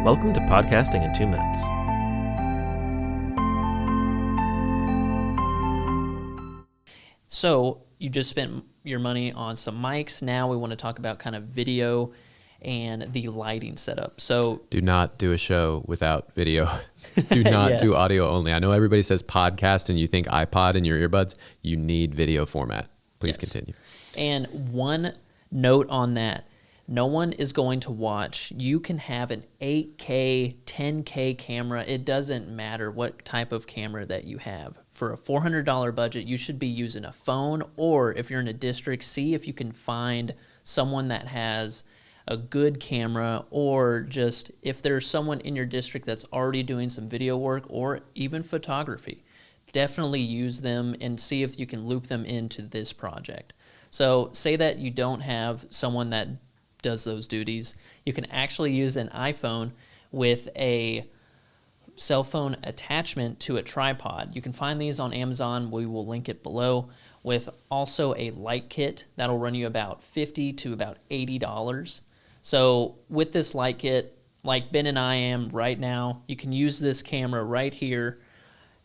Welcome to Podcasting in 2 Minutes. So you just spent your money on some mics. Now we want to talk about kind of video and the lighting setup. So do not do a show without video. Do not Yes. do audio only. I know everybody says podcast and you think iPod in your earbuds. You need video format. Please Yes. continue. And one note on that, no one is going to watch. You can have an 8K, 10K camera. It doesn't matter what type of camera that you have. For a $400 budget, you should be using a phone, or if you're in a district, see if you can find someone that has a good camera, or just if there's someone in your district that's already doing some video work or even photography. Definitely use them and see if you can loop them into this project. So say that you don't have someone that does those duties. You can actually use an iPhone with a cell phone attachment to a tripod. You can find these on Amazon. We will link it below, with also a light kit that'll run you about $50 to about $80. So with this light kit, like Ben and I am right now, you can use this camera right here.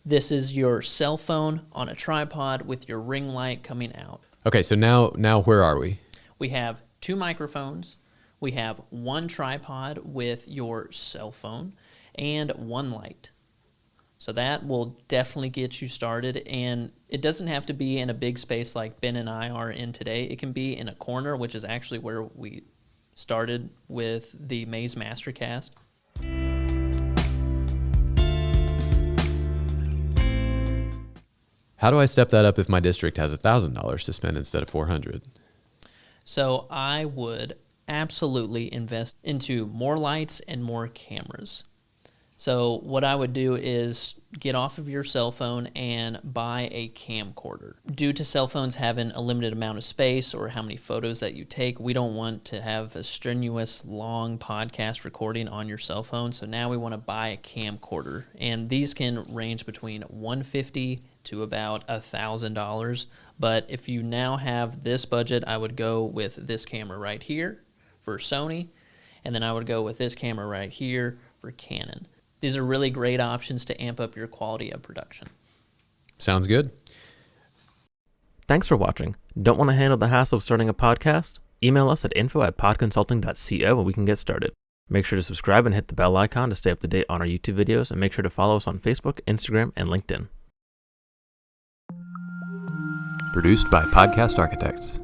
This is your cell phone on a tripod with your ring light coming out. Okay, so now where are we? We have 2 microphones, we have 1 tripod with your cell phone, and 1 light. So that will definitely get you started, and it doesn't have to be in a big space like Ben and I are in today. It can be in a corner, which is actually where we started with the Maze Mastercast. How do I step that up if my district has $1,000 to spend instead of $400? So I would absolutely invest into more lights and more cameras. So what I would do is get off of your cell phone and buy a camcorder. Due to cell phones having a limited amount of space or how many photos that you take, we don't want to have a strenuous, long podcast recording on your cell phone. So now we want to buy a camcorder. And these can range between $150 to about $1,000. But if you now have this budget, I would go with this camera right here for Sony, and then I would go with this camera right here for Canon. These are really great options to amp up your quality of production. Sounds good. Thanks for watching. Don't want to handle the hassle of starting a podcast? Email us at info@podconsulting.co and we can get started. Make sure to subscribe and hit the bell icon to stay up to date on our YouTube videos, and make sure to follow us on Facebook, Instagram, and LinkedIn. Produced by Podcast Architects.